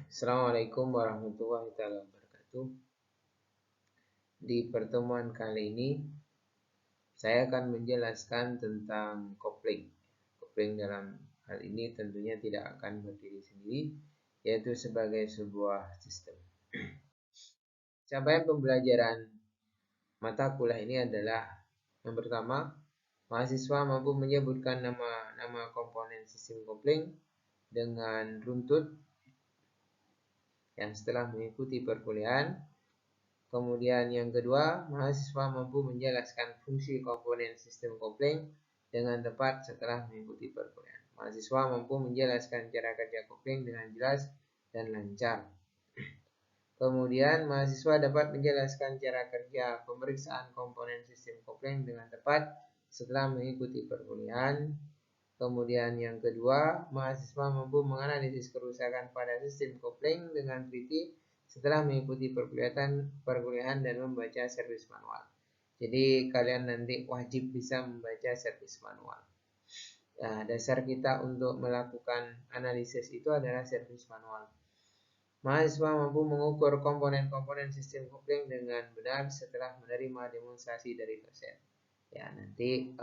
Assalamualaikum warahmatullahi wabarakatuh. Di pertemuan kali ini saya akan menjelaskan tentang kopling. Kopling dalam hal ini tentunya tidak akan berdiri sendiri, yaitu sebagai sebuah sistem. Capaian pembelajaran mata kuliah ini adalah yang pertama, mahasiswa mampu menyebutkan nama komponen sistem kopling dengan runtut yang setelah mengikuti perkuliahan. Kemudian yang kedua, mahasiswa mampu menjelaskan fungsi komponen sistem kopling dengan tepat setelah mengikuti perkuliahan. Mahasiswa mampu menjelaskan cara kerja kopling dengan jelas dan lancar. Kemudian mahasiswa dapat menjelaskan cara kerja pemeriksaan komponen sistem kopling dengan tepat setelah mengikuti perkuliahan. Kemudian yang kedua, mahasiswa mampu menganalisis kerusakan pada sistem kopling dengan teliti setelah mengikuti perkuliahan dan membaca servis manual. Jadi kalian nanti wajib bisa membaca servis manual. Nah, dasar kita untuk melakukan analisis itu adalah servis manual. Mahasiswa mampu mengukur komponen-komponen sistem kopling dengan benar setelah menerima demonstrasi dari dosen. Ya, nanti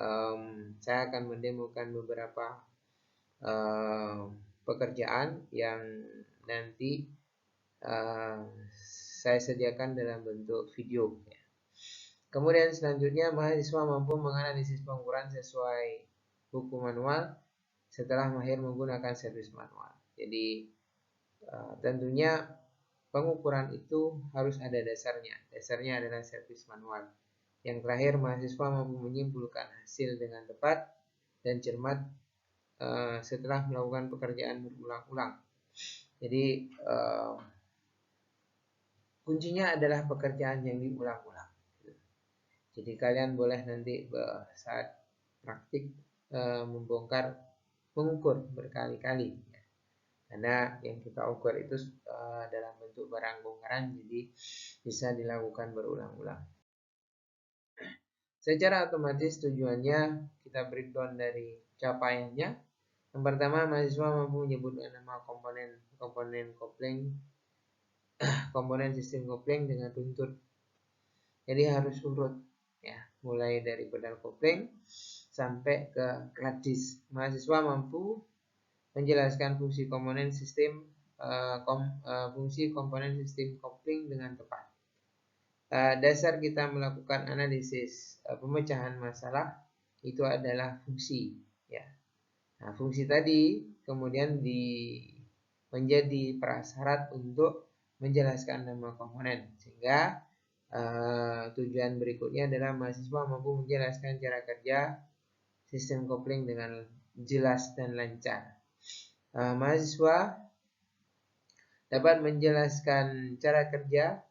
saya akan mendemokan beberapa pekerjaan yang nanti saya sediakan dalam bentuk video. Kemudian selanjutnya mahasiswa mampu menganalisis pengukuran sesuai buku manual setelah mahir menggunakan servis manual. Jadi tentunya pengukuran itu harus ada dasarnya. Dasarnya adalah servis manual. Yang terakhir, mahasiswa mampu menyimpulkan hasil dengan tepat dan cermat setelah melakukan pekerjaan berulang-ulang. Jadi kuncinya adalah pekerjaan yang diulang-ulang. Jadi kalian boleh nanti saat praktik mengukur berkali-kali. Karena yang kita ukur itu dalam bentuk barang bongkaran, jadi bisa dilakukan berulang-ulang. Secara otomatis tujuannya kita breakdown dari capaiannya. Yang pertama, mahasiswa mampu menyebutkan nama komponen kopling, komponen sistem kopling dengan runtut. Jadi harus urut, ya, mulai dari pedal kopling sampai ke kladis. Mahasiswa mampu menjelaskan fungsi komponen sistem kopling dengan tepat. Dasar kita melakukan analisis pemecahan masalah itu adalah fungsi, ya. Nah, fungsi tadi kemudian menjadi prasyarat untuk menjelaskan nama komponen, sehingga tujuan berikutnya adalah mahasiswa mampu menjelaskan cara kerja sistem kopling dengan jelas dan lancar. Mahasiswa dapat menjelaskan cara kerja,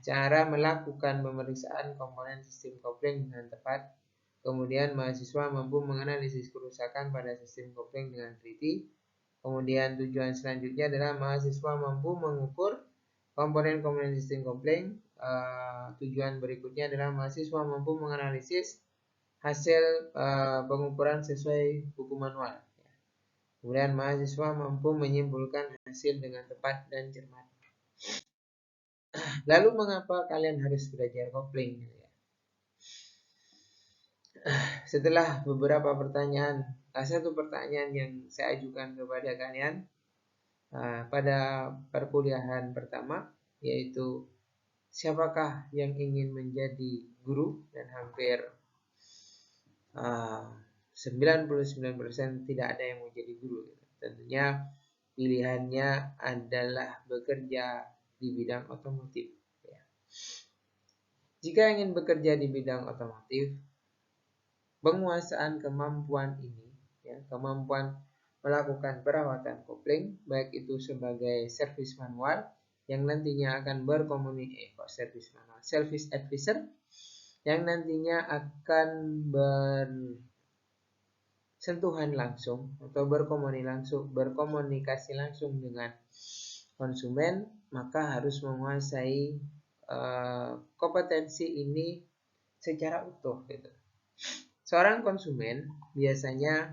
cara melakukan pemeriksaan komponen sistem kopling dengan tepat. Kemudian mahasiswa mampu menganalisis kerusakan pada sistem kopling dengan teliti. Kemudian tujuan selanjutnya adalah mahasiswa mampu mengukur komponen-komponen sistem kopling. Tujuan berikutnya adalah mahasiswa mampu menganalisis hasil pengukuran sesuai buku manual. Kemudian mahasiswa mampu menyimpulkan hasil dengan tepat dan cermat. Lalu mengapa kalian harus belajar kopling? Setelah beberapa pertanyaan, satu pertanyaan yang saya ajukan kepada kalian pada perkuliahan pertama, yaitu siapakah yang ingin menjadi guru, dan hampir 99% tidak ada yang menjadi guru. Tentunya pilihannya adalah bekerja di bidang otomotif. Jika ingin bekerja di bidang otomotif, penguasaan kemampuan ini, ya, kemampuan melakukan perawatan kopling, baik itu sebagai servis manual yang nantinya akan service advisor yang nantinya akan bersentuhan langsung atau berkomunikasi langsung dengan konsumen, maka harus menguasai kompetensi ini secara utuh, gitu. Seorang konsumen biasanya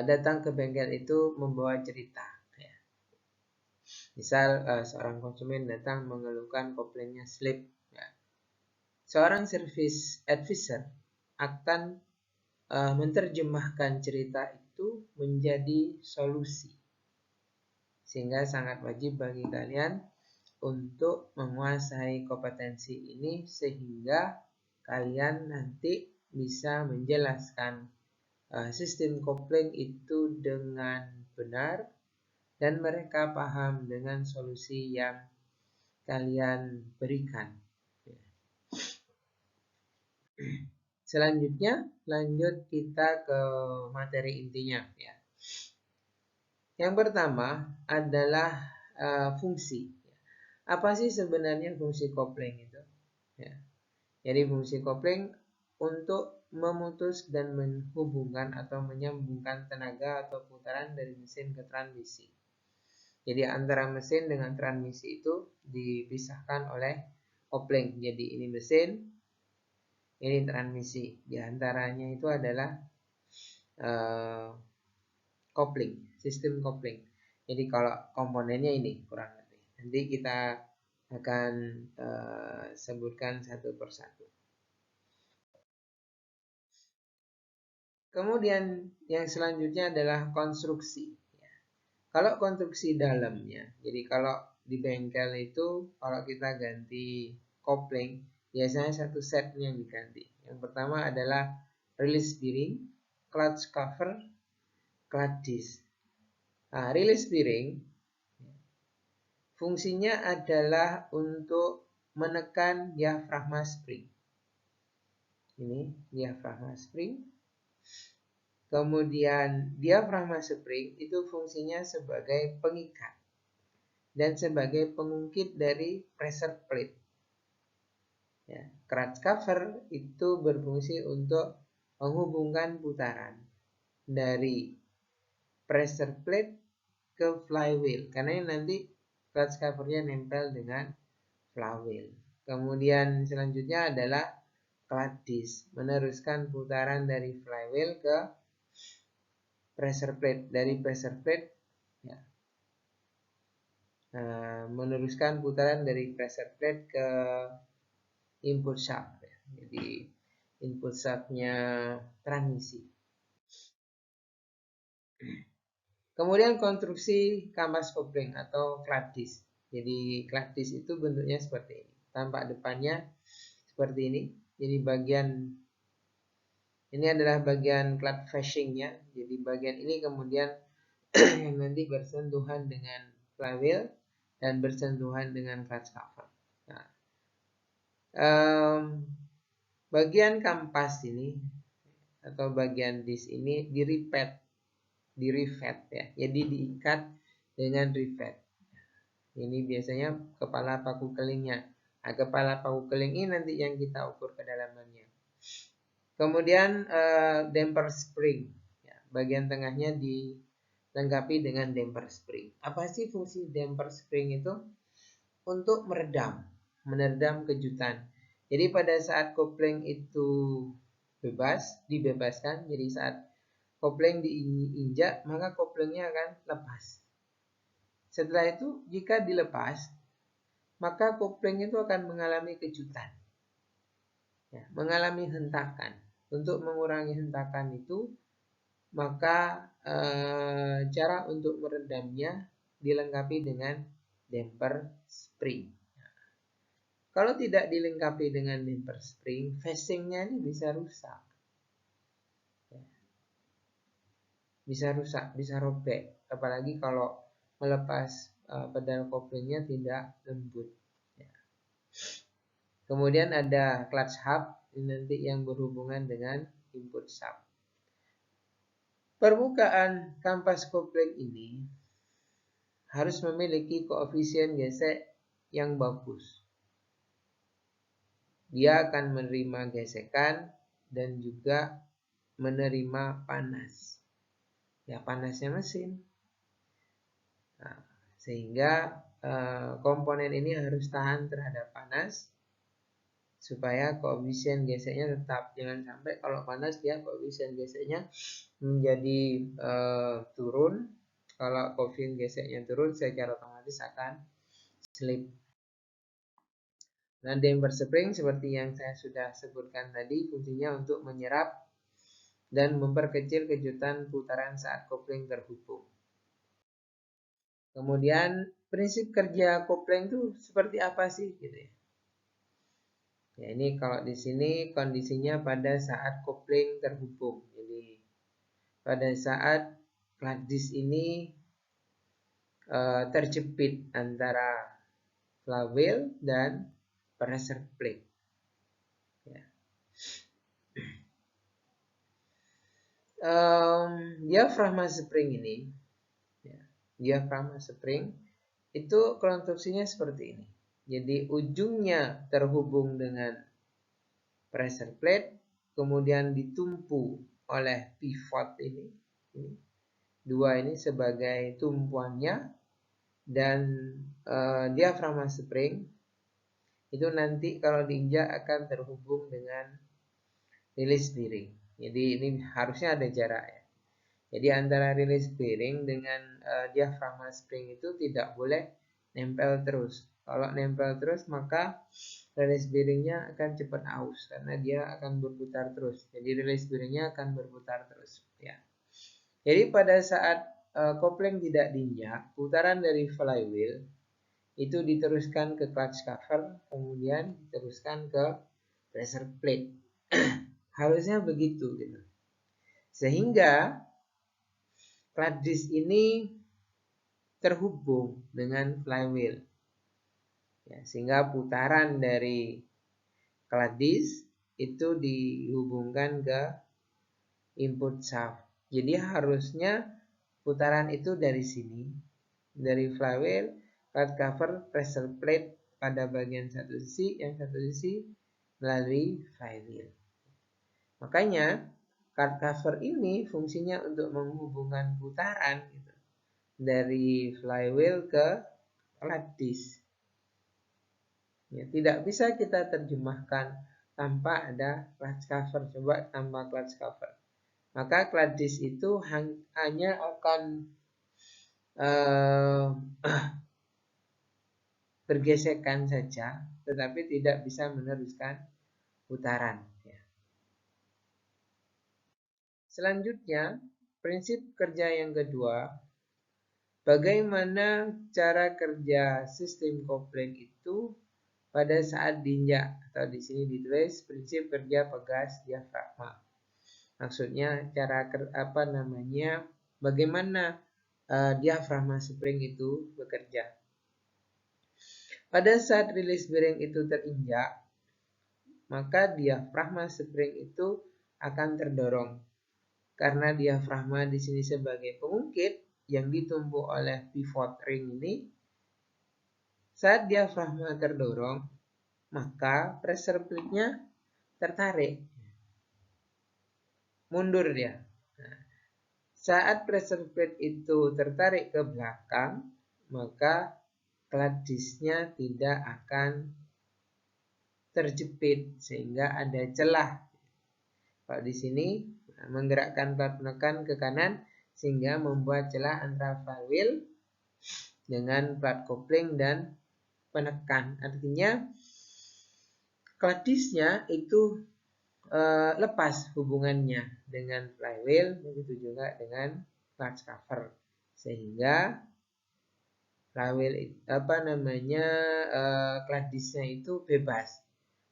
datang ke bengkel itu membawa cerita. Ya. Misal seorang konsumen datang mengeluhkan koplingnya slip. Ya. Seorang service advisor akan menerjemahkan cerita itu menjadi solusi. Sehingga sangat wajib bagi kalian untuk menguasai kompetensi ini sehingga kalian nanti bisa menjelaskan sistem kopling itu dengan benar dan mereka paham dengan solusi yang kalian berikan. Selanjutnya lanjut kita ke materi intinya ya. Yang pertama adalah fungsi. Apa sih sebenarnya fungsi kopling itu? Ya. Jadi fungsi kopling untuk memutus dan menghubungkan atau menyambungkan tenaga atau putaran dari mesin ke transmisi. Jadi antara mesin dengan transmisi itu dipisahkan oleh kopling. Jadi ini mesin, ini transmisi. Di antaranya itu adalah kopling, sistem kopling. Jadi kalau komponennya ini kurang lebih. Nanti kita akan sebutkan satu persatu. Kemudian yang selanjutnya adalah konstruksi. Kalau konstruksi dalamnya, jadi kalau di bengkel itu kalau kita ganti kopling, biasanya satu setnya yang diganti. Yang pertama adalah release bearing, clutch cover, clutch disc. Nah, release bearing fungsinya adalah untuk menekan diafragma spring. Ini diafragma spring. Kemudian diafragma spring itu fungsinya sebagai pengikat dan sebagai pengungkit dari pressure plate. Ya, clutch cover itu berfungsi untuk menghubungkan putaran dari pressure plate ke flywheel karena ini nanti clutch covernya nempel dengan flywheel. Kemudian selanjutnya adalah clutch disc, meneruskan putaran dari flywheel ke pressure plate, dari pressure plate ya, meneruskan putaran dari pressure plate ke input shaft ya. Jadi input shaftnya transmisi. Kemudian konstruksi kampas kopling atau clutch disc. Jadi clutch disc itu bentuknya seperti ini. Tampak depannya seperti ini. Jadi bagian ini adalah bagian clutch fashingnya. Jadi bagian ini kemudian yang nanti bersentuhan dengan flywheel dan bersentuhan dengan clutch cover. Nah, bagian kampas ini atau bagian disc ini dirivet ya. Jadi diikat dengan rivet. Ini biasanya kepala paku kelingnya. Nah, kepala paku keling ini nanti yang kita ukur kedalamannya. Kemudian damper spring. Ya, bagian tengahnya dilengkapi dengan damper spring. Apa sih fungsi damper spring itu? Untuk meredam kejutan. Jadi pada saat kopling itu dibebaskan. Jadi saat kopling diinjak, maka koplingnya akan lepas. Setelah itu, jika dilepas, maka kopling itu akan mengalami kejutan. Ya, mengalami hentakan. Untuk mengurangi hentakan itu, maka cara untuk meredamnya dilengkapi dengan damper spring. Kalau tidak dilengkapi dengan damper spring, fashingnya ini bisa rusak. Bisa rusak, bisa robek. Apalagi kalau melepas pedal koplingnya tidak lembut. Kemudian ada clutch hub nanti yang berhubungan dengan input shaft. Permukaan kampas kopling ini harus memiliki koefisien gesek yang bagus. Dia akan menerima gesekan dan juga menerima panas. Ya, panasnya mesin. Nah, sehingga komponen ini harus tahan terhadap panas supaya koefisien geseknya tetap. Jangan sampai kalau panas dia koefisien geseknya menjadi turun. Kalau koefisien geseknya turun, secara otomatis akan slip. Nah, damper spring seperti yang saya sudah sebutkan tadi, fungsinya untuk menyerap dan memperkecil kejutan putaran saat kopling terhubung. Kemudian prinsip kerja kopling itu seperti apa sih, gitu ya? Ya, ini kalau di sini kondisinya pada saat kopling terhubung. Jadi pada saat flat disk ini terjepit antara flywheel dan pressure plate. Ya. Diafragma spring ini, ya, diafragma spring itu konstruksinya seperti ini. Jadi ujungnya terhubung dengan pressure plate, kemudian ditumpu oleh pivot ini dua ini sebagai tumpuannya, dan diafragma spring itu nanti kalau diinjak akan terhubung dengan release bearing. Jadi ini harusnya ada jarak ya. Jadi antara release bearing dengan diafragma spring itu tidak boleh nempel terus. Kalau nempel terus maka release bearingnya akan cepat aus karena dia akan berputar terus. Jadi release bearingnya akan berputar terus. Ya. Jadi pada saat kopling tidak diinjak, putaran dari flywheel itu diteruskan ke clutch cover, kemudian diteruskan ke pressure plate. Harusnya begitu gitu. Sehingga flat disk ini terhubung dengan flywheel. Ya, sehingga putaran dari flat disk itu dihubungkan ke input shaft. Jadi harusnya putaran itu dari sini, dari flywheel, clutch cover, pressure plate pada bagian satu sisi, yang satu sisi melalui flywheel. Makanya clutch cover ini fungsinya untuk menghubungkan putaran gitu, dari flywheel ke flat disk. Ya, tidak bisa kita terjemahkan tanpa ada clutch cover. Coba tanpa clutch cover, maka clutch disk itu hanya akan bergesekan saja, tetapi tidak bisa meneruskan putaran. Ya. Selanjutnya, prinsip kerja yang kedua, bagaimana cara kerja sistem kopling itu pada saat diinjak, atau di sini ditulis prinsip kerja pegas diafragma. Maksudnya cara bagaimana diafragma spring itu bekerja. Pada saat release bearing itu terinjak, maka diafragma spring itu akan terdorong. Karena diafragma di sini sebagai pengungkit yang ditumpu oleh pivot ring ini, saat diafragma terdorong, maka pressure plate-nya tertarik. Mundur dia. Nah, saat pressure plate itu tertarik ke belakang, maka flat disk-nya tidak akan terjepit sehingga ada celah. Kalau di sini menggerakkan plat penekan ke kanan sehingga membuat celah antara flywheel dengan plat kopling dan penekan. Artinya flat disk-nya itu lepas hubungannya dengan flywheel, begitu juga dengan clutch cover, sehingga flywheel clutch disk-nya itu bebas.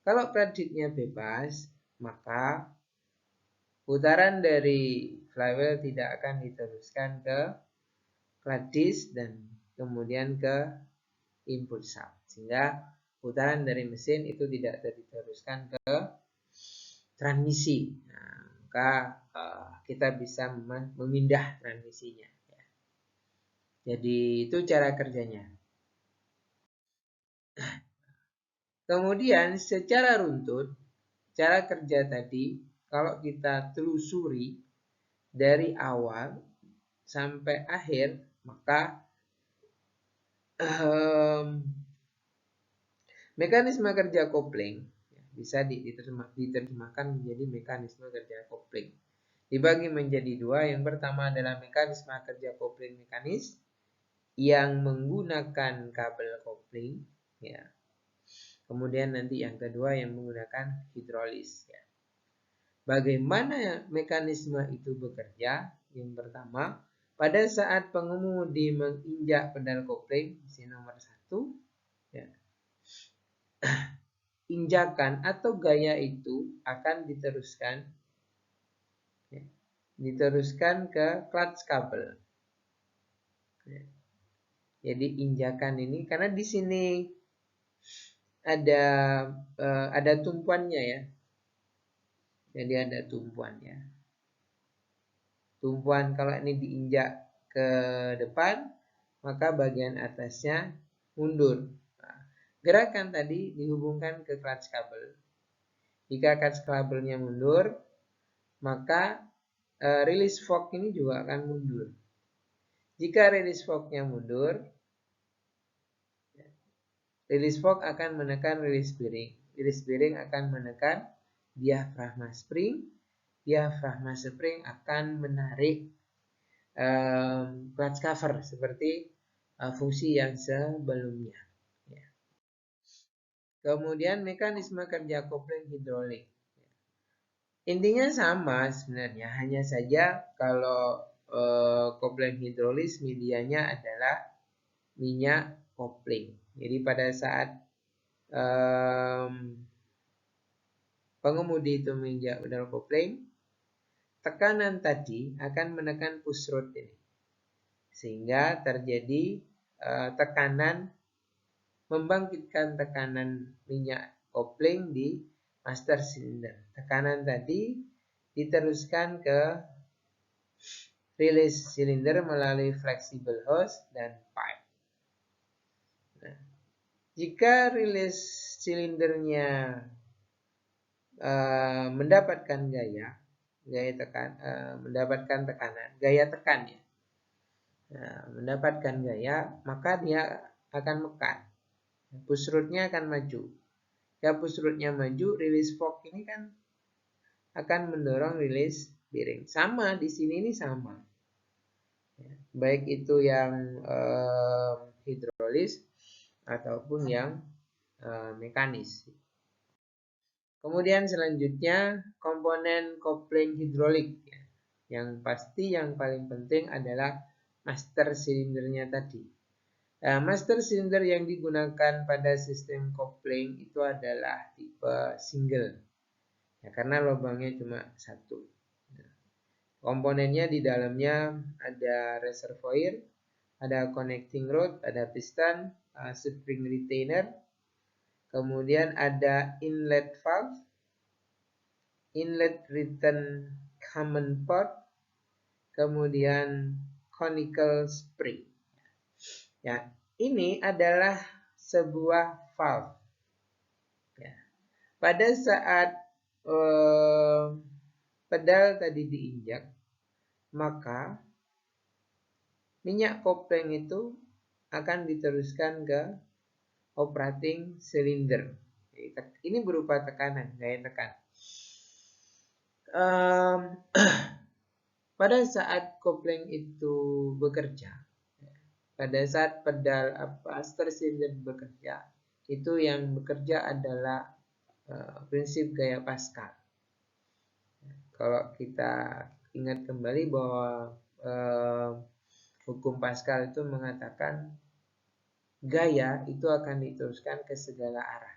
Kalau clutch disk-nya bebas, maka putaran dari flywheel tidak akan diteruskan ke clutch disk dan kemudian ke input shaft, sehingga putaran dari mesin itu tidak diteruskan ke transmisi. Nah, maka kita bisa memindah transmisinya. Jadi itu cara kerjanya. Kemudian secara runtut, cara kerja tadi kalau kita telusuri dari awal sampai akhir, maka mekanisme kerja kopling bisa diterjemahkan menjadi mekanisme kerja kopling. Dibagi menjadi dua. Yang pertama adalah mekanisme kerja kopling mekanis yang menggunakan kabel kopling, ya. Kemudian nanti yang kedua yang menggunakan hidrolis, ya. Bagaimana mekanisme itu bekerja? Yang pertama, pada saat pengemudi menginjak pedal kopling, misi nomor 1, ya, injakan atau gaya itu akan diteruskan, ya, diteruskan ke clutch kabel. Ya. Jadi injakan ini karena di sini ada tumpuannya, ya. Jadi ada tumpuannya. Tumpuan kalau ini diinjak ke depan, maka bagian atasnya mundur. Nah, gerakan tadi dihubungkan ke clutch kabel. Jika clutch kabelnya mundur, maka release fork ini juga akan mundur. Jika release forknya mundur, release fork akan menekan release bearing. Release bearing akan menekan diafragma spring. Diafragma spring akan menarik clutch cover seperti fungsi yang sebelumnya. Ya. Kemudian mekanisme kerja kopling hidrolik. Intinya sama sebenarnya, hanya saja kalau kopling hidrolis medianya adalah minyak kopling. Jadi pada saat pengemudi itu menginjak pedal kopling, tekanan tadi akan menekan push rod ini, sehingga terjadi tekanan, membangkitkan tekanan minyak kopling di master cylinder. Tekanan tadi diteruskan ke release cylinder melalui flexible hose dan pipe. Nah, jika release silindernya mendapatkan mendapatkan tekanan, gaya tekan, ya. Nah, mendapatkan gaya, maka dia akan mekan. Push rodnya akan maju. Jika push rodnya maju, release fork ini kan akan mendorong release bearing. Sama di sini, ini sama. Baik itu yang hidrolis ataupun yang mekanis. Kemudian selanjutnya komponen kopling hidrolik. Yang pasti yang paling penting adalah master silindernya tadi. Master cylinder yang digunakan pada sistem kopling itu adalah tipe single, ya, karena lubangnya cuma satu. Komponennya di dalamnya ada reservoir, ada connecting rod, ada piston, spring retainer, kemudian ada inlet valve, inlet return common port, kemudian conical spring. Ya, ini adalah sebuah valve. Ya. Pada saat pedal tadi diinjak, maka minyak kopling itu akan diteruskan ke operating cylinder. Ini berupa tekanan, gaya tekan. Pada saat kopling itu bekerja, pada saat pedal master cylinder bekerja, itu yang bekerja adalah prinsip gaya Pascal. Kalau kita ingat kembali bahwa hukum Pascal itu mengatakan gaya itu akan diteruskan ke segala arah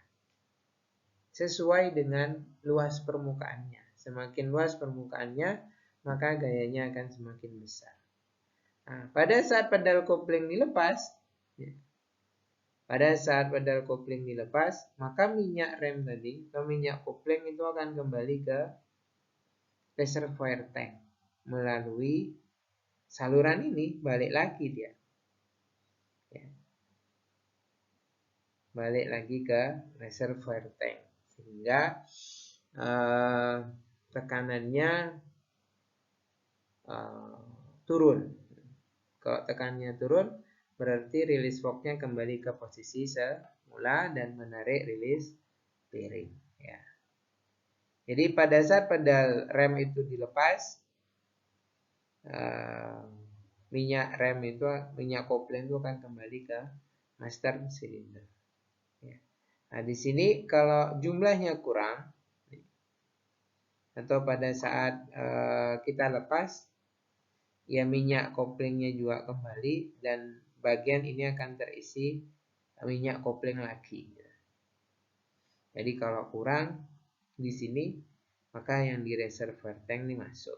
sesuai dengan luas permukaannya. Semakin luas permukaannya, maka gayanya akan semakin besar. Nah, pada saat pedal kopling dilepas, maka minyak rem tadi atau minyak kopling itu akan kembali ke reservoir tank melalui saluran ini, balik lagi dia, ya. Balik lagi ke reservoir tank, sehingga tekanannya turun. Kalau tekanannya turun, berarti release forknya kembali ke posisi semula dan menarik release bearing, ya. Jadi pada saat pedal rem itu dilepas, minyak kopling itu akan kembali ke master silinder. Ya. Nah, di sini kalau jumlahnya kurang atau pada saat kita lepas, ya minyak koplingnya juga kembali dan bagian ini akan terisi minyak kopling lagi. Jadi kalau kurang di sini, maka yang di reservoir tank ini masuk.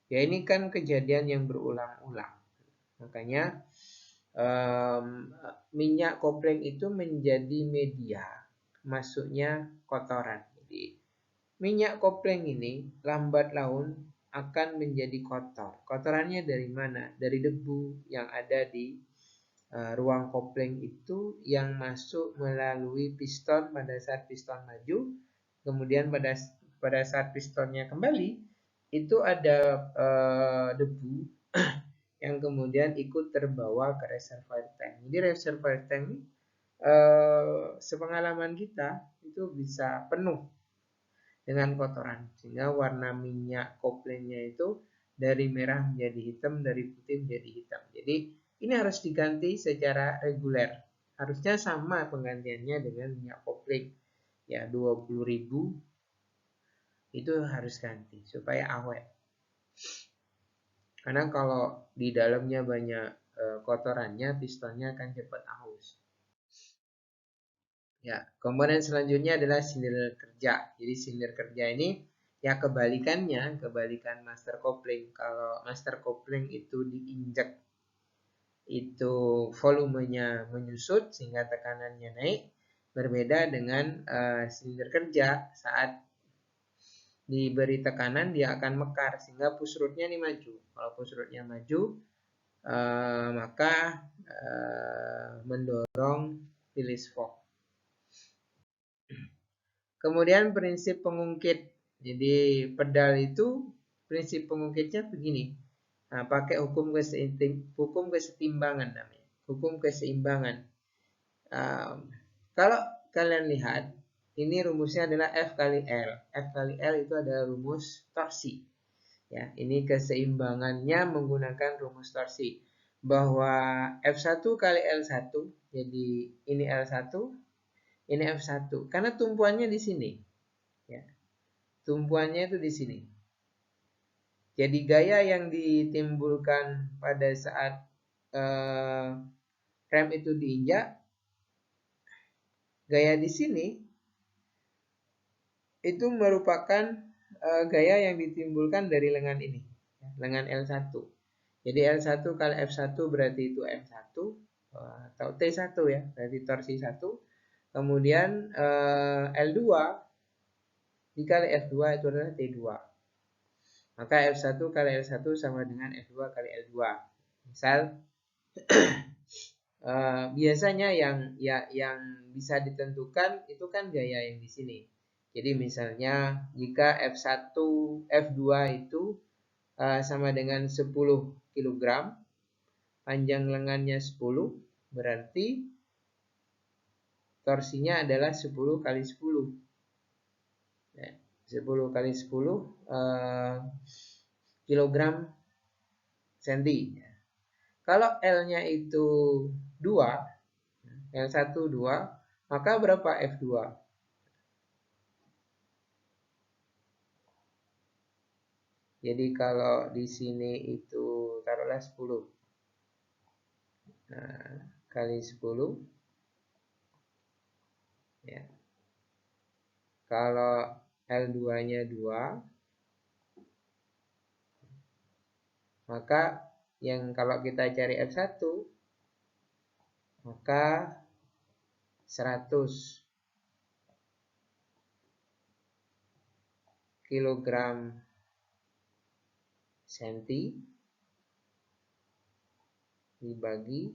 Ya ini kan kejadian yang berulang-ulang. Makanya minyak kopling itu menjadi media masuknya kotoran. Jadi minyak kopling ini lambat laun akan menjadi kotor. Kotorannya dari mana? Dari debu yang ada di ruang kopling itu yang masuk melalui piston pada saat piston maju, kemudian pada saat pistonnya kembali itu ada debu yang kemudian ikut terbawa ke reservoir tank. Jadi reservoir tank sepengalaman kita itu bisa penuh dengan kotoran sehingga warna minyak koplingnya itu dari merah menjadi hitam, dari putih menjadi hitam. Jadi ini harus diganti secara reguler. Harusnya sama penggantiannya dengan minyak kopling. Ya 20.000 itu harus ganti supaya awet. Karena kalau di dalamnya banyak kotorannya, pistonnya akan cepat aus. Ya, komponen selanjutnya adalah silinder kerja. Jadi silinder kerja ini ya kebalikan master kopling. Kalau master kopling itu diinjek, itu volumenya menyusut sehingga tekanannya naik. Berbeda dengan silinder kerja, saat diberi tekanan dia akan mekar sehingga push rod-nya ini maju. Kalau push rod-nya maju, maka mendorong release valve. Kemudian prinsip pengungkit. Jadi pedal itu prinsip pengungkitnya begini. Nah, pakai hukum kesetimbangan namanya. Hukum keseimbangan. Kalau kalian lihat, ini rumusnya adalah F kali L. F kali L itu adalah rumus torsi. Ya, ini keseimbangannya menggunakan rumus torsi. Bahwa F1 kali L1, jadi ini L1, ini F1. Karena tumpuannya di sini. Ya. Tumpuannya itu di sini. Jadi gaya yang ditimbulkan pada saat rem itu diinjak, gaya di sini itu merupakan gaya yang ditimbulkan dari lengan ini, lengan L1. Jadi L1 kali F1 berarti itu M1 atau T1 ya, berarti torsi 1. Kemudian L2 dikali F2 itu adalah T2. Maka F1 kali L1 sama dengan F2 kali L2. Misal biasanya yang bisa ditentukan itu kan gaya yang di sini. Jadi misalnya jika F1 F2 itu sama dengan 10 kg, panjang lengannya 10, berarti torsinya adalah 10 kali 10. Ya, 10 kali 10 kilogram senti. Kalau L-nya itu 2, L1 2, maka berapa F2? Jadi kalau di sini itu taruhlah 10. Nah, kali 10. Ya. Kalau L2-nya 2, maka yang kalau kita cari F1, maka 100 kilogram senti dibagi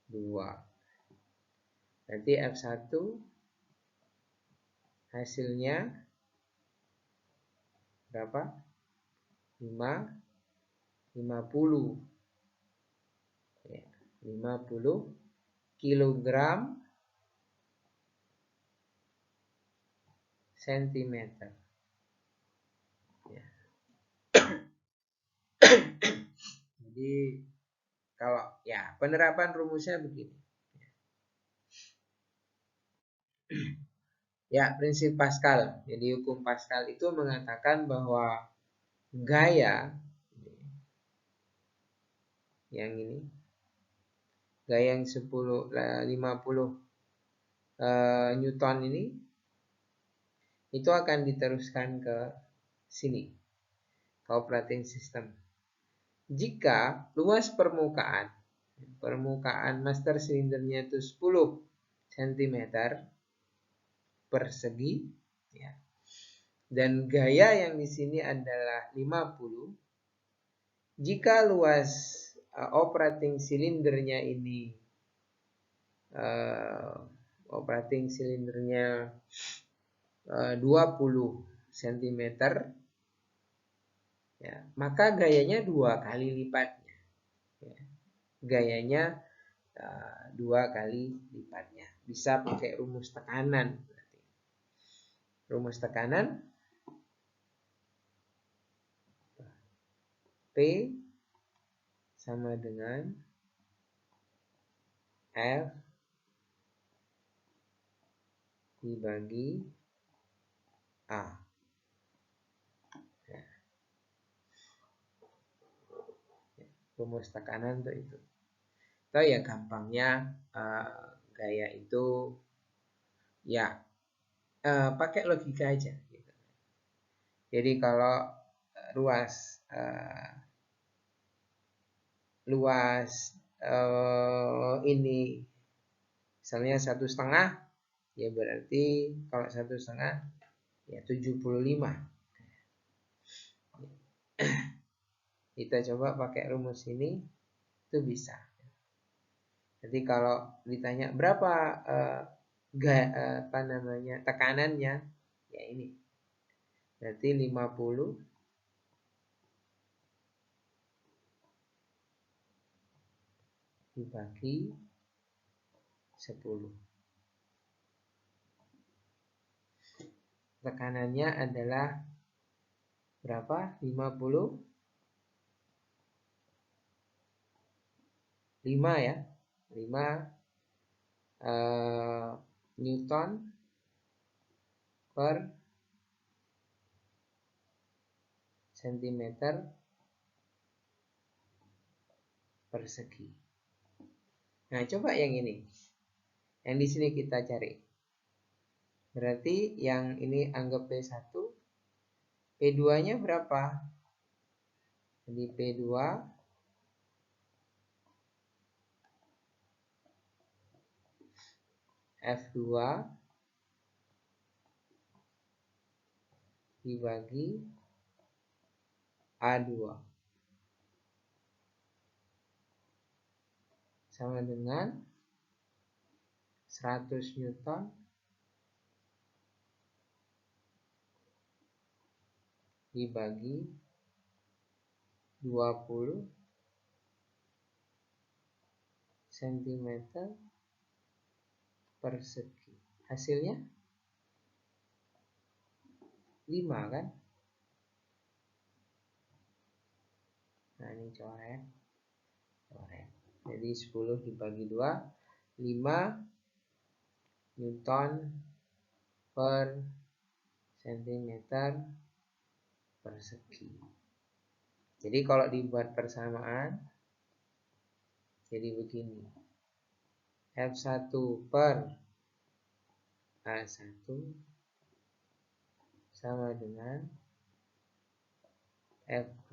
2. Nanti F1 hasilnya berapa? 50. Ya, 50 kilogram sentimeter. Ya. Jadi kalau ya penerapan rumusnya begini. Ya, prinsip Pascal. Jadi hukum Pascal itu mengatakan bahwa gaya yang ini, gaya yang 50 Newton ini itu akan diteruskan ke sini, ke operating system. Jika luas permukaan master silindernya itu 10 cm persegi, ya, dan gaya yang di sini adalah 50. Jika luas operating silindernya ini 20 cm, ya, maka gayanya 2 kali lipatnya. Ya, gayanya 2 kali lipatnya. Bisa pakai rumus tekanan. Rumus tekanan P sama dengan F dibagi A. Ya. Rumus tekanan tuh itu. Atau ya gampangnya gaya itu ya pakai logika aja. Gitu. Jadi kalau luas ini misalnya 1,5, ya berarti kalau 1,5 ya 75. Kita coba pakai rumus ini itu bisa. Jadi kalau ditanya berapa tekanannya, ya ini berarti 50 dibagi 10. Tekanannya adalah berapa? 5 ya. 5 Newton per sentimeter persegi. Nah, coba yang ini. Yang di sini kita cari. Berarti yang ini anggap P1, P2-nya berapa? Jadi P2 F2 dibagi A2 sama dengan 100 Newton dibagi 20 cm persegi. Hasilnya 5 kan? Nah, ini coret. Jadi 10 dibagi 2, 5 Newton per centimeter persegi. Jadi kalau dibuat persamaan jadi begini. F1 per A1 sama dengan F2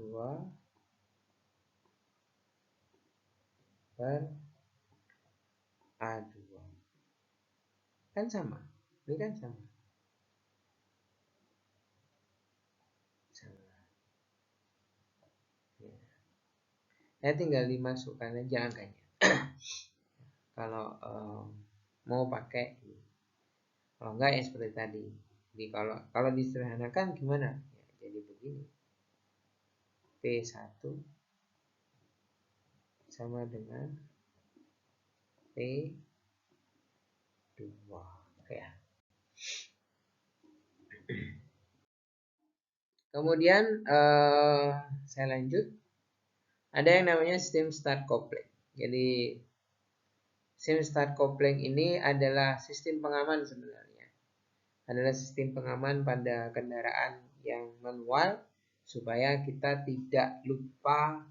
per A2. Kan sama. Ini kan sama. Ya, tinggal dimasukkan aja angkanya. Kalau mau pakai, kalau enggak ya seperti tadi. Jadi kalau disederhanakan gimana? Ya, jadi begini. P1 sama dengan P2. Ya. Kemudian saya lanjut. Ada yang namanya sistem start kopling. Jadi sistem start kopling ini adalah sistem pengaman sebenarnya. Adalah sistem pengaman pada kendaraan yang manual supaya kita tidak lupa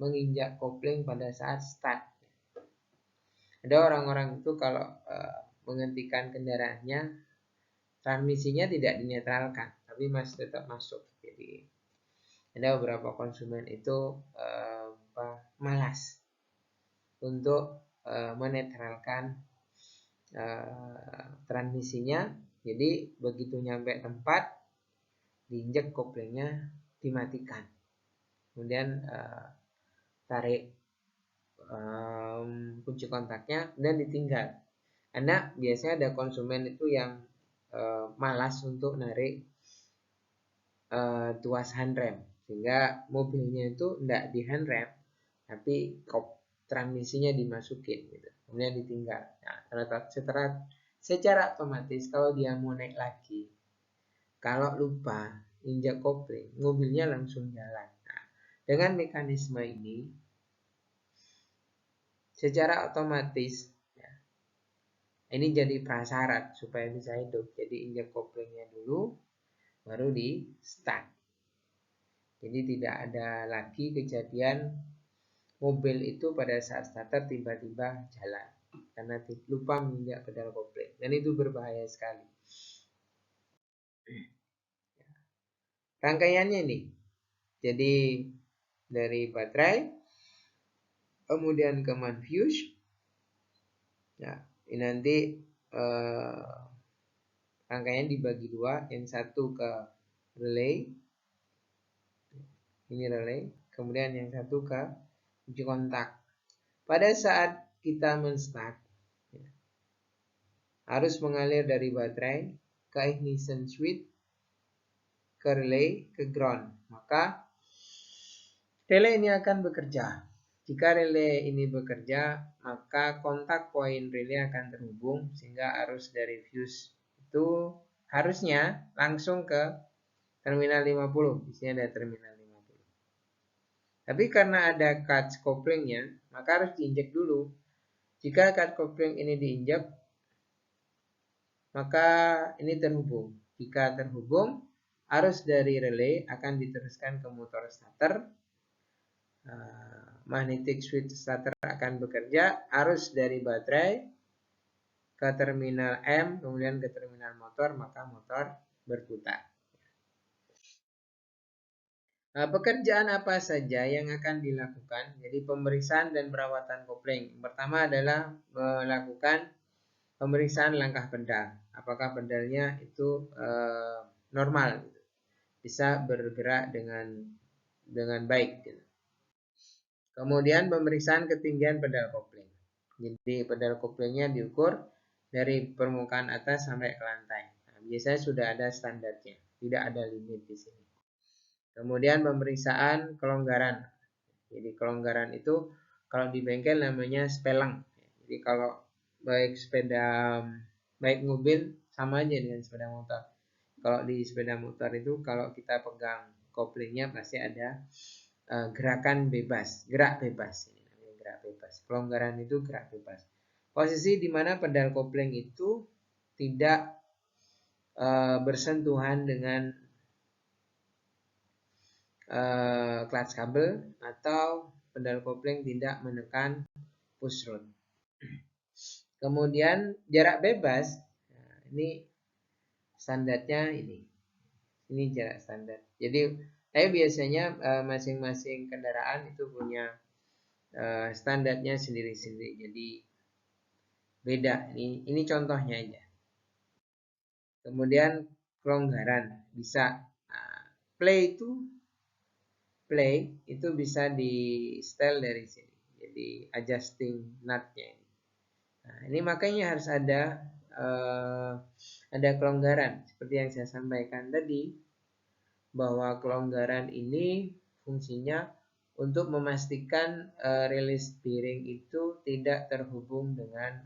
menginjak kopling pada saat start. Ada orang-orang itu kalau menghentikan kendaraannya, transmisinya tidak dinetralkan, tapi masih tetap masuk. Jadi ada beberapa konsumen itu malas untuk menetralkan transmisinya. Jadi begitu nyampe tempat, diinjek koplingnya, dimatikan. Kemudian tarik kunci kontaknya dan ditinggal. Karena biasanya ada konsumen itu yang malas untuk narik tuas handrem, sehingga mobilnya itu tidak di handrem, tapi transmisinya dimasukin gitu, kemudian ditinggal. Nah, secara otomatis kalau dia mau naik lagi, kalau lupa injak kopling, mobilnya langsung jalan. Nah, dengan mekanisme ini secara otomatis ya, ini jadi prasyarat supaya bisa hidup. Jadi injak koplingnya dulu, baru di start. Jadi tidak ada lagi kejadian mobil itu pada saat starter tiba-tiba jalan karena lupa menginjak pedal kopling, dan itu berbahaya sekali. Rangkaiannya nih, jadi dari baterai, kemudian ke man fuse. Nah, ini nanti rangkaian dibagi dua, yang satu ke relay, ini relay, kemudian yang satu ke kunci kontak. Pada saat kita menstart, harus mengalir dari baterai ke ignition switch, ke relay, ke ground. Maka relay ini akan bekerja. Jika relay ini bekerja, maka kontak poin relay akan terhubung, sehingga arus dari fuse itu harusnya langsung ke terminal 50. Di sini ada terminal 50. Tapi karena ada clutch couplingnya, maka harus diinjek dulu. Jika clutch coupling ini diinjek, maka ini terhubung. Jika terhubung, arus dari relay akan diteruskan ke motor starter. Magnetic switch starter akan bekerja, arus dari baterai ke terminal M, kemudian ke terminal motor, maka motor berputar. Pekerjaan apa saja yang akan dilakukan? Jadi pemeriksaan dan perawatan kopling. Pertama adalah melakukan pemeriksaan langkah pedal. Apakah pedalnya itu normal, bisa bergerak dengan baik. Kemudian pemeriksaan ketinggian pedal kopling. Jadi pedal koplingnya diukur dari permukaan atas sampai ke lantai. Nah, biasanya sudah ada standarnya, tidak ada limit di sini. Kemudian pemeriksaan kelonggaran. Jadi kelonggaran itu kalau di bengkel namanya speleng. Jadi kalau baik mobil sama aja dengan sepeda motor. Kalau di sepeda motor itu kalau kita pegang koplingnya pasti ada gerakan bebas, gerak bebas. Ini namanya gerak bebas. Kelonggaran itu gerak bebas. Posisi di mana pedal kopling itu tidak bersentuhan dengan clutch kabel, atau pedal kopling tidak menekan push rod. Kemudian jarak bebas, nah, ini standarnya ini jarak standar. Jadi biasanya masing-masing kendaraan itu punya standarnya sendiri-sendiri. Jadi beda. Ini contohnya aja. Kemudian kelonggaran bisa play itu bisa di setel dari sini. Jadi adjusting nutnya ini. Nah, ini makanya harus ada kelonggaran seperti yang saya sampaikan tadi, bahwa kelonggaran ini fungsinya untuk memastikan release bearing itu tidak terhubung dengan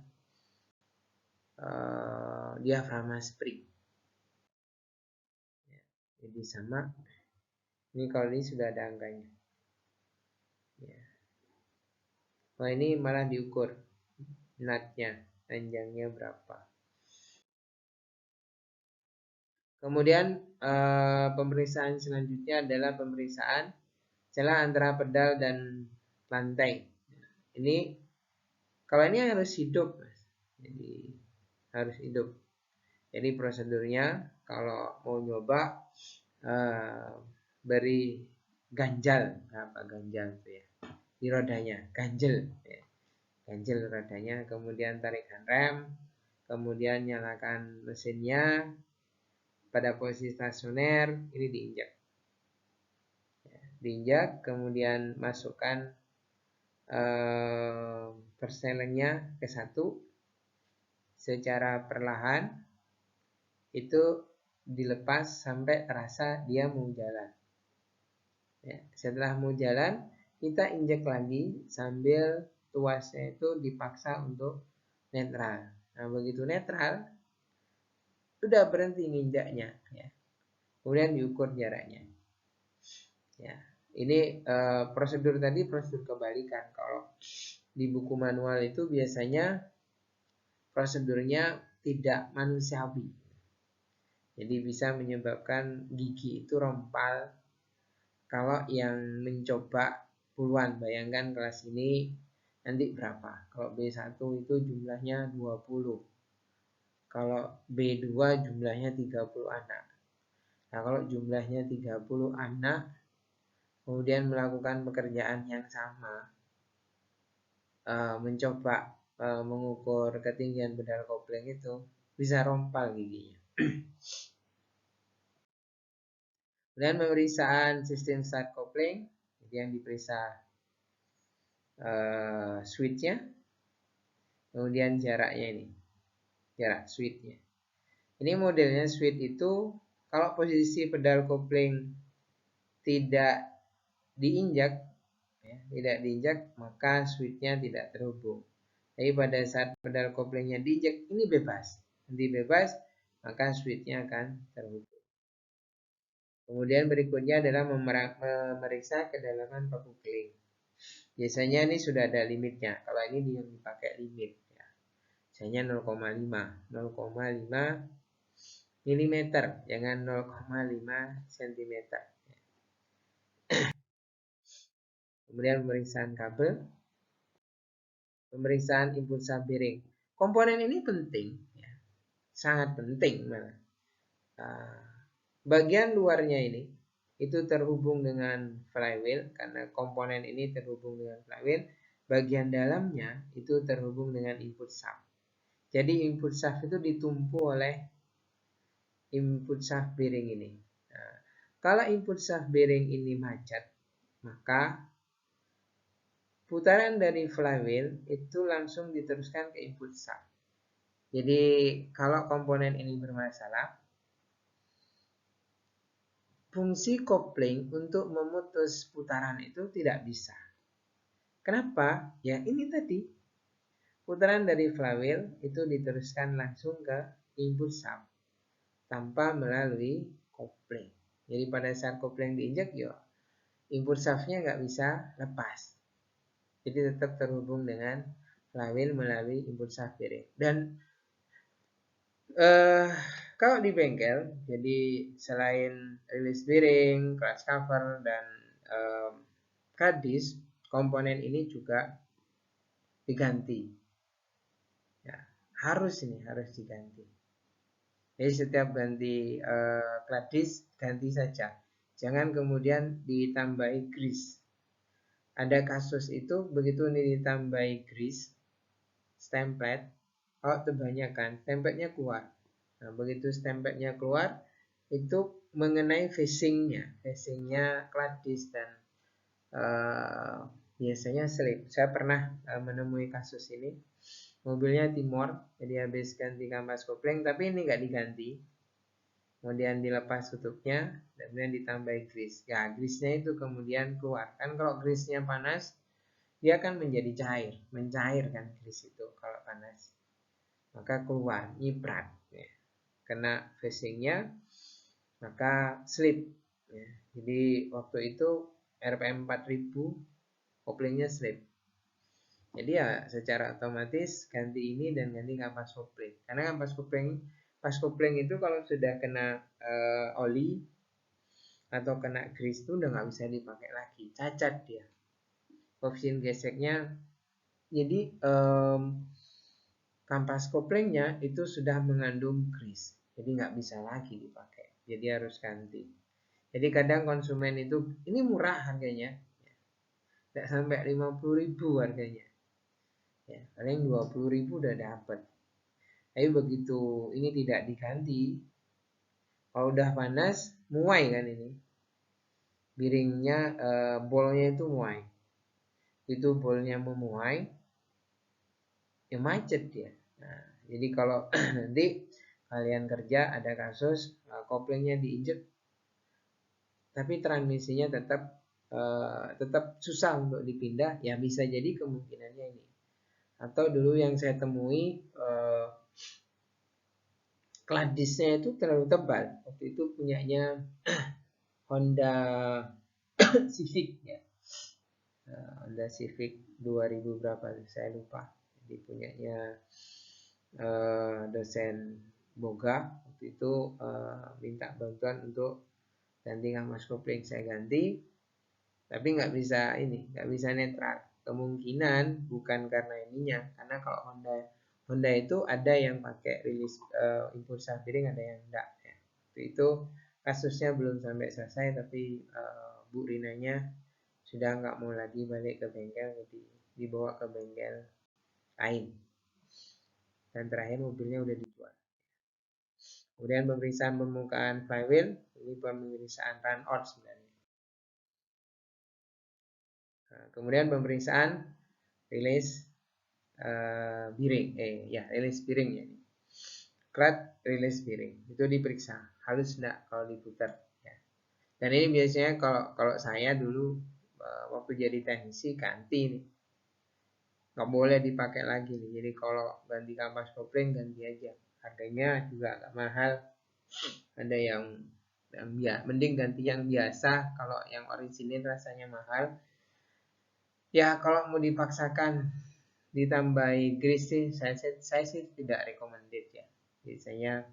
diafragma spring. Jadi sama. Ini kalau ini sudah ada angkanya. Ya. Nah ini malah diukur nutnya, panjangnya berapa. Kemudian pemeriksaan selanjutnya adalah pemeriksaan celah antara pedal dan lantai. Ini kalau ini harus hidup, Mas. Jadi harus hidup. Jadi prosedurnya kalau mau nyoba beri ganjal, apa ganjal itu ya, di rodanya, ganjel, ya. Ganjel rodanya, kemudian tarikan rem, kemudian nyalakan mesinnya pada posisi stasioner, ini diinjak. Diinjak, kemudian masukkan perselengnya ke satu secara perlahan, itu dilepas sampai terasa dia mau jalan. Ya, setelah mau jalan, kita injek lagi sambil tuasnya itu dipaksa untuk netral. Nah, begitu netral, sudah berhenti nginjaknya. Ya. Kemudian diukur jaraknya. Ya, ini prosedur tadi prosedur kebalikan. Kalau di buku manual itu biasanya prosedurnya tidak manusiawi. Jadi bisa menyebabkan gigi itu rompal. Kalau yang mencoba puluhan, bayangkan kelas ini nanti berapa. Kalau B1 itu jumlahnya 20. Kalau B2 jumlahnya 30 anak. Nah, kalau jumlahnya 30 anak, kemudian melakukan pekerjaan yang sama, mencoba mengukur ketinggian pedal kopling itu, bisa rompal giginya. Kemudian pemeriksaan sistem start kopling, yang diperiksa switchnya, kemudian jaraknya ini, jarak switchnya. Ini modelnya switch itu kalau posisi pedal kopling tidak diinjak, ya, tidak diinjak, maka switchnya tidak terhubung. Tapi pada saat pedal koplingnya diinjak, ini bebas, nanti bebas, maka switchnya akan terhubung. Kemudian berikutnya adalah memeriksa kedalaman paku kling. Biasanya ini sudah ada limitnya. Kalau ini dia dipakai limit, ya. Biasanya 0,5 mm, jangan 0,5 cm. Kemudian pemeriksaan kabel, pemeriksaan impulsa bearing. Komponen ini penting, ya. Sangat penting malah. Bagian luarnya ini itu terhubung dengan flywheel, karena komponen ini terhubung dengan flywheel. Bagian dalamnya itu terhubung dengan input shaft. Jadi input shaft itu ditumpu oleh input shaft bearing ini. Nah, kalau input shaft bearing ini macet, maka putaran dari flywheel itu langsung diteruskan ke input shaft. Jadi kalau komponen ini bermasalah, fungsi kopling untuk memutus putaran itu tidak bisa. Kenapa? Ya ini tadi, putaran dari flywheel itu diteruskan langsung ke input shaft tanpa melalui kopling. Jadi pada saat kopling diinjak, ya input shaftnya nggak bisa lepas. Jadi tetap terhubung dengan flywheel melalui input shaft bearing. Dan kalau di bengkel, jadi selain release bearing, clutch cover, dan kadis, komponen ini juga diganti. Ya, harus diganti. Jadi setiap ganti kadis, ganti saja. Jangan kemudian ditambahi grease. Ada kasus itu begitu ini ditambahi grease, stemplet, kalau kebanyakan stempletnya keluar. Nah, begitu stempletnya keluar, itu mengenai facingnya kadis dan biasanya slip. Saya pernah menemui kasus ini. Mobilnya Timor, jadi habis ganti kampas kopling, tapi ini nggak diganti. Kemudian dilepas tutupnya, dan kemudian ditambah grease. Ya, grease-nya itu kemudian keluar. Kan kalau grease-nya panas, dia akan menjadi cair, mencairkan grease itu kalau panas. Maka keluar, nyiprat. Ya. Kena facingnya, maka slip. Ya. Jadi waktu itu RPM 4000 koplingnya slip. Jadi ya secara otomatis ganti ini dan ganti kampas kopling. Karena kampas kopling itu kalau sudah kena oli atau kena grease itu udah nggak bisa dipakai lagi, cacat dia. Koefisien geseknya. Jadi kampas koplingnya itu sudah mengandung grease, jadi nggak bisa lagi dipakai. Jadi harus ganti. Jadi kadang konsumen itu ini murah harganya, tidak sampai 50.000 harganya. Ya, paling 20.000 udah dapat. Tapi begitu ini tidak diganti, kalau udah panas muai kan ini. Biringnya bolnya itu muai. Itu bolnya memuai, ya macet dia. Nah, jadi kalau nanti kalian kerja ada kasus koplingnya diinjek, tapi transmisinya tetap susah untuk dipindah, ya bisa jadi kemungkinannya ini. Atau dulu yang saya temui kladisnya itu terlalu tebal. Waktu itu punyanya Honda Civic ya. Honda Civic 2000 berapa saya lupa. Jadi punyanya dosen boga waktu itu minta bantuan untuk ganti kampas kopling. Saya ganti, tapi nggak bisa netral. Kemungkinan bukan karena ininya, karena kalau Honda itu ada yang pakai rilis impulsa bearing, ada yang enggak ya. Waktu itu kasusnya belum sampai selesai, tapi Bu Rinanya sudah nggak mau lagi balik ke bengkel, jadi dibawa ke bengkel lain. Dan terakhir mobilnya udah dijual. Kemudian pemeriksaan permukaan flywheel, ini pemeriksaan run out sebenarnya. Nah, kemudian pemeriksaan rilis bearing, rilis bearing ya. Clutch rilis bearing itu diperiksa halus enggak kalau diputar. Ya. Dan ini biasanya kalau saya dulu waktu jadi teknisi ganti nih, nggak boleh dipakai lagi nih. Jadi kalau ganti kampas kopling ganti aja. Harganya juga agak mahal. Ada yang mending ganti yang biasa. Kalau yang orisinil rasanya mahal. Ya kalau mau dipaksakan ditambahi grease sih, saya sih tidak recommended ya. Biasanya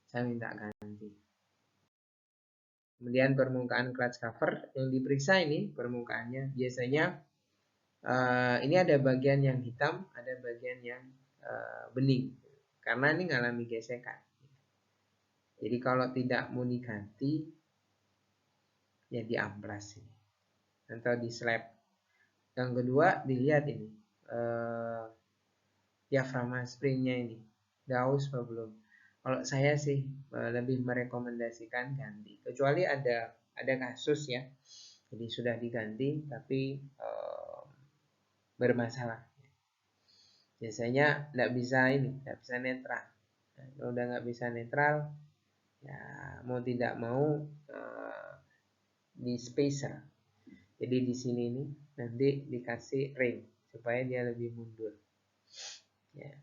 saya minta ganti. Kemudian permukaan clutch cover yang diperiksa ini permukaannya biasanya ini ada bagian yang hitam, ada bagian yang bening, karena ini ngalami gesekan. Jadi kalau tidak mau diganti, ya diamplas ini, atau di slap. Yang kedua dilihat ini diafragma springnya ini, daus apa belum. Kalau saya sih lebih merekomendasikan ganti, kecuali ada kasus ya, jadi sudah diganti tapi bermasalah. Biasanya nggak bisa netral. Nah, kalau udah nggak bisa netral, ya mau tidak mau di spacer. Jadi di sini nih nanti dikasih ring supaya dia lebih mundur. Ya,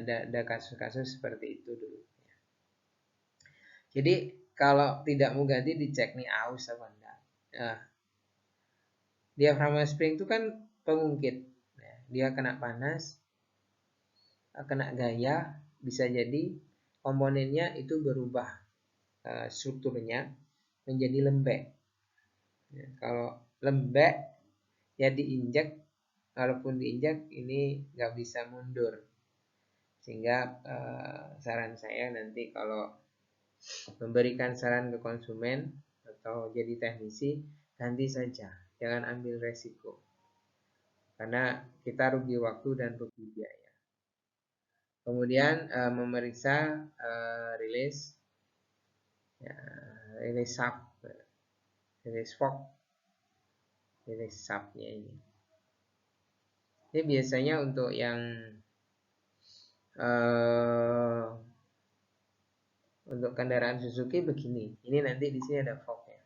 ada kasus-kasus seperti itu dulu. Ya. Jadi kalau tidak mau ganti dicek nih aus apa enggak. Nah, diafragma spring itu kan pengungkit. Nah, dia kena panas, kena gaya, bisa jadi komponennya itu berubah strukturnya menjadi lembek. Ya, kalau lembek ya diinjak, walaupun diinjak ini nggak bisa mundur. Sehingga saran saya nanti kalau memberikan saran ke konsumen atau jadi teknisi, ganti saja, jangan ambil resiko. Karena kita rugi waktu dan rugi biaya. Kemudian memeriksa rilis sub, rilis fork, rilis subnya ini. Ini biasanya untuk yang untuk kendaraan Suzuki begini. Ini nanti di sini ada forknya,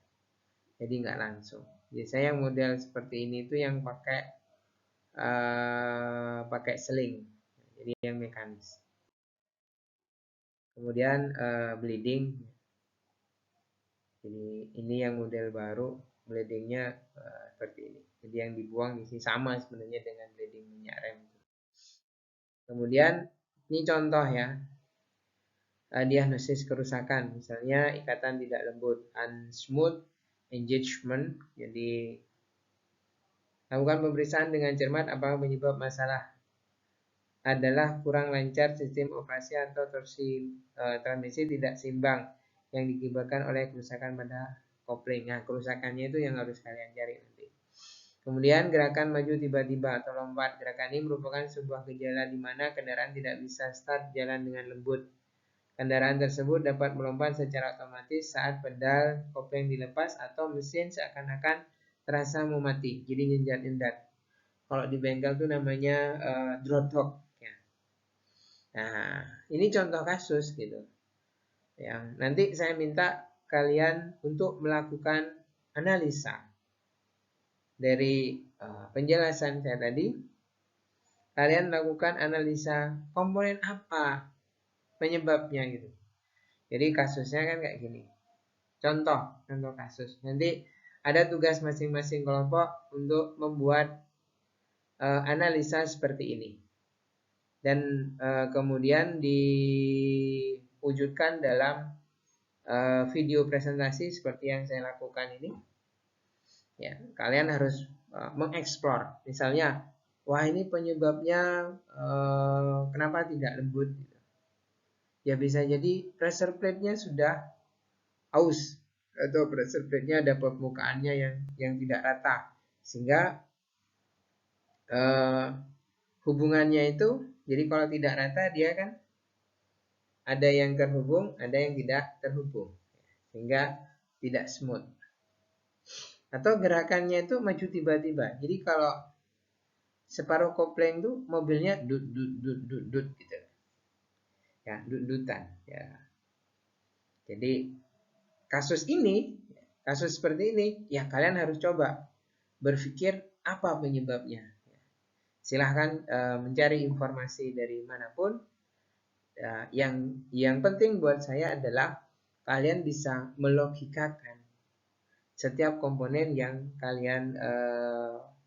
jadi nggak langsung. Biasanya yang model seperti ini itu yang pakai seling, jadi yang mekanis. Kemudian bleeding, Jadi ini yang model baru, bleedingnya seperti ini. Jadi yang dibuang di sini sama sebenarnya dengan bleeding minyak rem. Kemudian ini contoh ya, diagnosis kerusakan, misalnya ikatan tidak lembut, unsmooth engagement. Jadi lakukan pemeriksaan dengan cermat apakah penyebab masalah adalah kurang lancar sistem operasi atau transmisi tidak seimbang yang dikibatkan oleh kerusakan pada kopling. Nah, kerusakannya itu yang harus kalian cari nanti. Kemudian gerakan maju tiba-tiba atau lompat. Gerakan ini merupakan sebuah gejala di mana kendaraan tidak bisa start jalan dengan lembut. Kendaraan tersebut dapat melompat secara otomatis saat pedal kopling dilepas atau mesin seakan-akan terasa mau mati. Jadi nyendat-nyendat. Kalau di bengkel itu namanya drodok. Ya. Nah, ini contoh kasus gitu. Yang nanti saya minta kalian untuk melakukan analisa dari penjelasan saya tadi. Kalian lakukan analisa komponen apa penyebabnya gitu. Jadi kasusnya kan kayak gini. Contoh kasus. Nanti ada tugas masing-masing kelompok untuk membuat analisa seperti ini. Dan kemudian diwujudkan dalam video presentasi seperti yang saya lakukan ini. Ya, kalian harus mengeksplor. Misalnya, wah ini penyebabnya kenapa tidak lembut? Ya bisa jadi pressure plate-nya sudah aus atau pressure plate-nya ada permukaannya yang tidak rata, sehingga hubungannya itu, jadi kalau tidak rata dia kan ada yang terhubung, ada yang tidak terhubung, sehingga tidak smooth. Atau gerakannya itu maju tiba-tiba. Jadi kalau separuh kopling tuh mobilnya dut gitu. Ya, dutan ya. Jadi kasus seperti ini ya kalian harus coba berpikir apa penyebabnya. Silahkan mencari informasi dari manapun. Yang penting buat saya adalah kalian bisa melogikakan setiap komponen yang kalian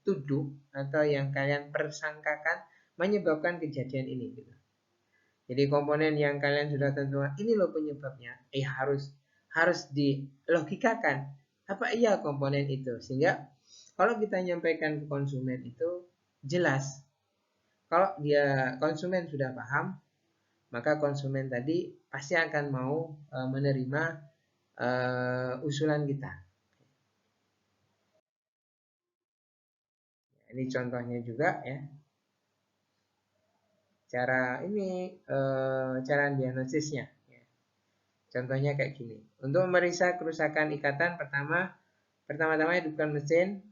tuduh atau yang kalian persangkakan menyebabkan kejadian ini gitu. Jadi komponen yang kalian sudah tentukan ini loh penyebabnya, harus dilogikakan apa iya komponen itu, sehingga kalau kita nyampaikan ke konsumen itu jelas. Kalau dia konsumen sudah paham, maka konsumen tadi pasti akan mau menerima usulan kita. Ini contohnya juga ya. Cara diagnosisnya. Contohnya kayak gini. Untuk memeriksa kerusakan ikatan, pertama-tama hidupkan mesin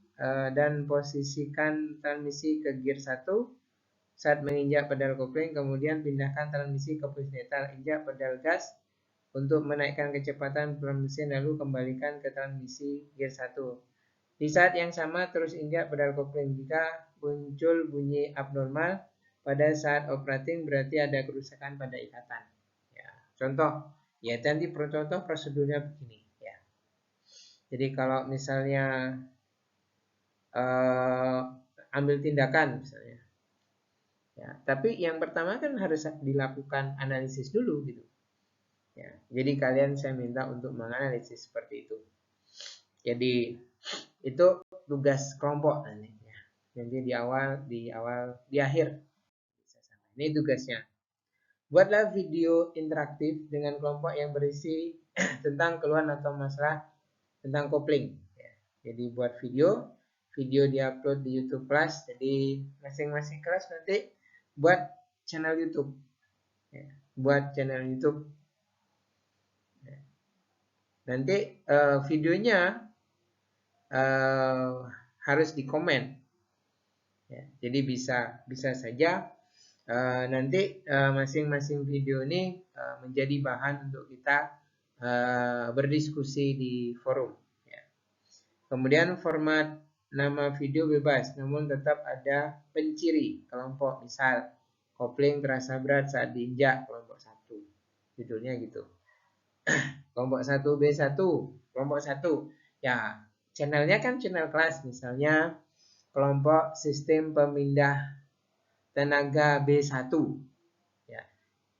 dan posisikan transmisi ke gear 1 saat menginjak pedal kopling. Kemudian pindahkan transmisi ke posisi netral, injak pedal gas untuk menaikkan kecepatan pelan mesin, lalu kembalikan ke transmisi gear 1. Di saat yang sama terus injak pedal kopling. Jika muncul bunyi abnormal pada saat operating, berarti ada kerusakan pada ikatan. Ya, contoh, ya nanti contoh prosedurnya begini. Ya. Jadi kalau misalnya ambil tindakan misalnya, ya, tapi yang pertama kan harus dilakukan analisis dulu gitu. Ya, jadi kalian saya minta untuk menganalisis seperti itu. Jadi itu tugas kelompok nanti. Ya. Jadi di akhir. Ini tugasnya. Buatlah video interaktif dengan kelompok yang berisi tentang keluhan atau masalah tentang kopling. Ya. Jadi buat video diupload di YouTube Plus. Jadi masing-masing kelas nanti buat channel YouTube. Ya. Buat channel YouTube. Ya. Nanti videonya harus dikomen. Ya. Jadi bisa saja nanti masing-masing video ini menjadi bahan untuk kita berdiskusi di forum. Ya. Kemudian format nama video bebas, namun tetap ada penciri kelompok. Misal kopling terasa berat saat diinjak, kelompok 1. Judulnya gitu. Kelompok 1B1, Kelompok 1, ya channelnya kan channel kelas, misalnya kelompok sistem pemindah tenaga B1. Ya,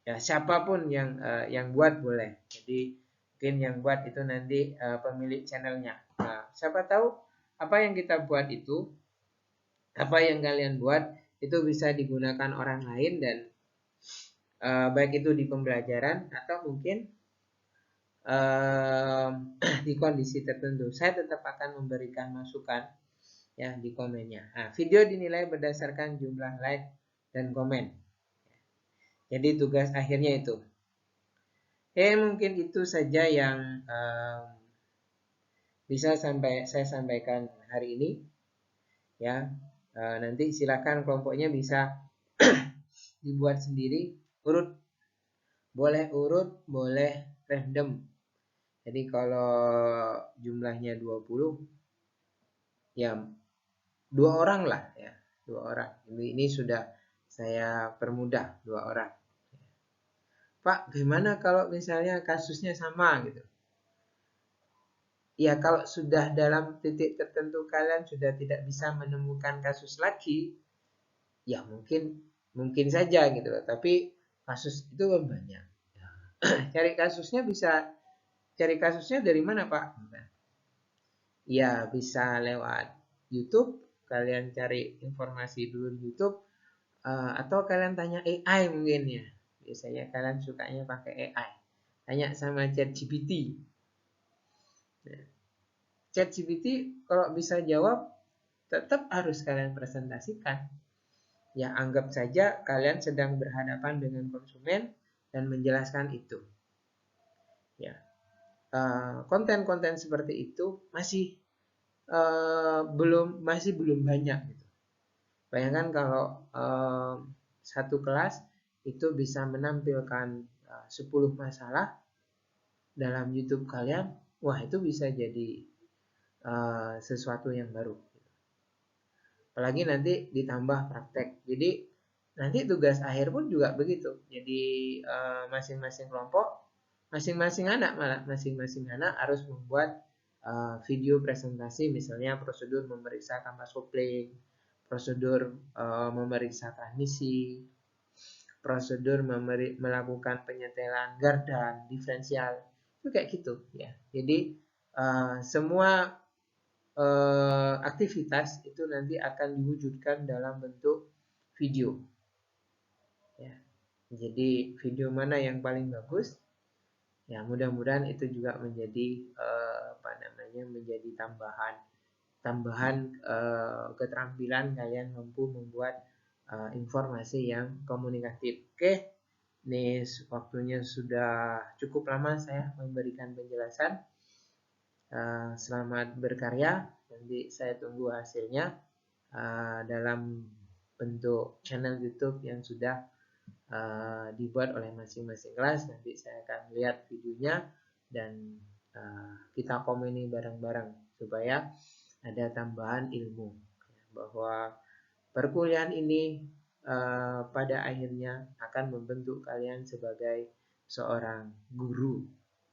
ya siapapun yang buat boleh. Jadi mungkin yang buat itu nanti pemilik channelnya. Nah, siapa tahu apa yang kita buat itu, apa yang kalian buat itu bisa digunakan orang lain dan baik itu di pembelajaran atau mungkin di kondisi tertentu. Saya tetap akan memberikan masukan ya di komennya. Nah, video dinilai berdasarkan jumlah like dan komen. Jadi tugas akhirnya itu. Mungkin itu saja yang bisa saya sampaikan hari ini. Ya, nanti silakan kelompoknya bisa dibuat sendiri, boleh urut, boleh random. Jadi kalau jumlahnya 20, ya 2 orang lah ya, 2 orang. Ini sudah saya permudah 2 orang. Pak, gimana kalau misalnya kasusnya sama gitu? Ya kalau sudah dalam titik tertentu kalian sudah tidak bisa menemukan kasus lagi, ya mungkin saja gitu loh. Tapi kasus itu banyak. Cari kasusnya dari mana, Pak? Ya bisa lewat YouTube. Kalian cari informasi dulu di YouTube, atau kalian tanya AI mungkin ya. Biasanya kalian sukanya pakai AI. Tanya sama ChatGPT. Nah, ChatGPT kalau bisa jawab, tetap harus kalian presentasikan. Ya anggap saja kalian sedang berhadapan dengan konsumen dan menjelaskan itu. Ya, konten-konten seperti itu masih belum banyak gitu. Bayangkan kalau satu kelas itu bisa menampilkan 10 masalah dalam YouTube kalian, wah itu bisa jadi sesuatu yang baru. Apalagi nanti ditambah praktek. Jadi nanti tugas akhir pun juga begitu. Jadi masing-masing kelompok, masing-masing anak harus membuat video presentasi, misalnya prosedur memeriksa kampas kopling, prosedur memeriksa transmisi, prosedur melakukan penyetelan gardan, diferensial, itu kayak gitu ya. Jadi semua aktivitas itu nanti akan diwujudkan dalam bentuk video. Ya. Jadi video mana yang paling bagus? Ya mudah-mudahan itu juga menjadi menjadi tambahan keterampilan kalian mampu membuat informasi yang komunikatif. Oke, ini waktunya sudah cukup lama saya memberikan penjelasan. Selamat berkarya. Nanti saya tunggu hasilnya dalam bentuk channel YouTube yang sudah dibuat oleh masing-masing kelas. Nanti saya akan lihat videonya dan kita komeni bareng-bareng supaya ada tambahan ilmu bahwa perkuliahan ini pada akhirnya akan membentuk kalian sebagai seorang guru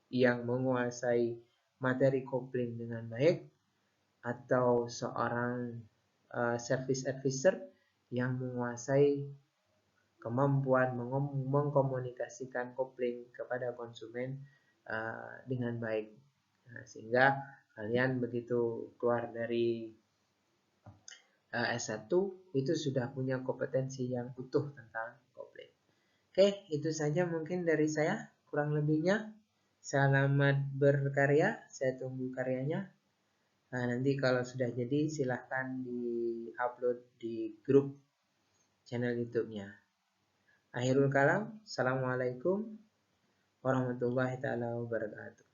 yang menguasai materi kopling dengan baik, atau seorang service advisor yang menguasai kemampuan mengkomunikasikan kopling kepada konsumen dengan baik. Nah, sehingga kalian begitu keluar dari S1 itu sudah punya kompetensi yang utuh tentang kopling. Oke, itu saja mungkin dari saya. Kurang lebihnya selamat berkarya, saya tunggu karyanya. Nah, nanti kalau sudah jadi silahkan di-upload di grup channel YouTube-nya. Akhirul kalam, assalamualaikum warahmatullahi wabarakatuh.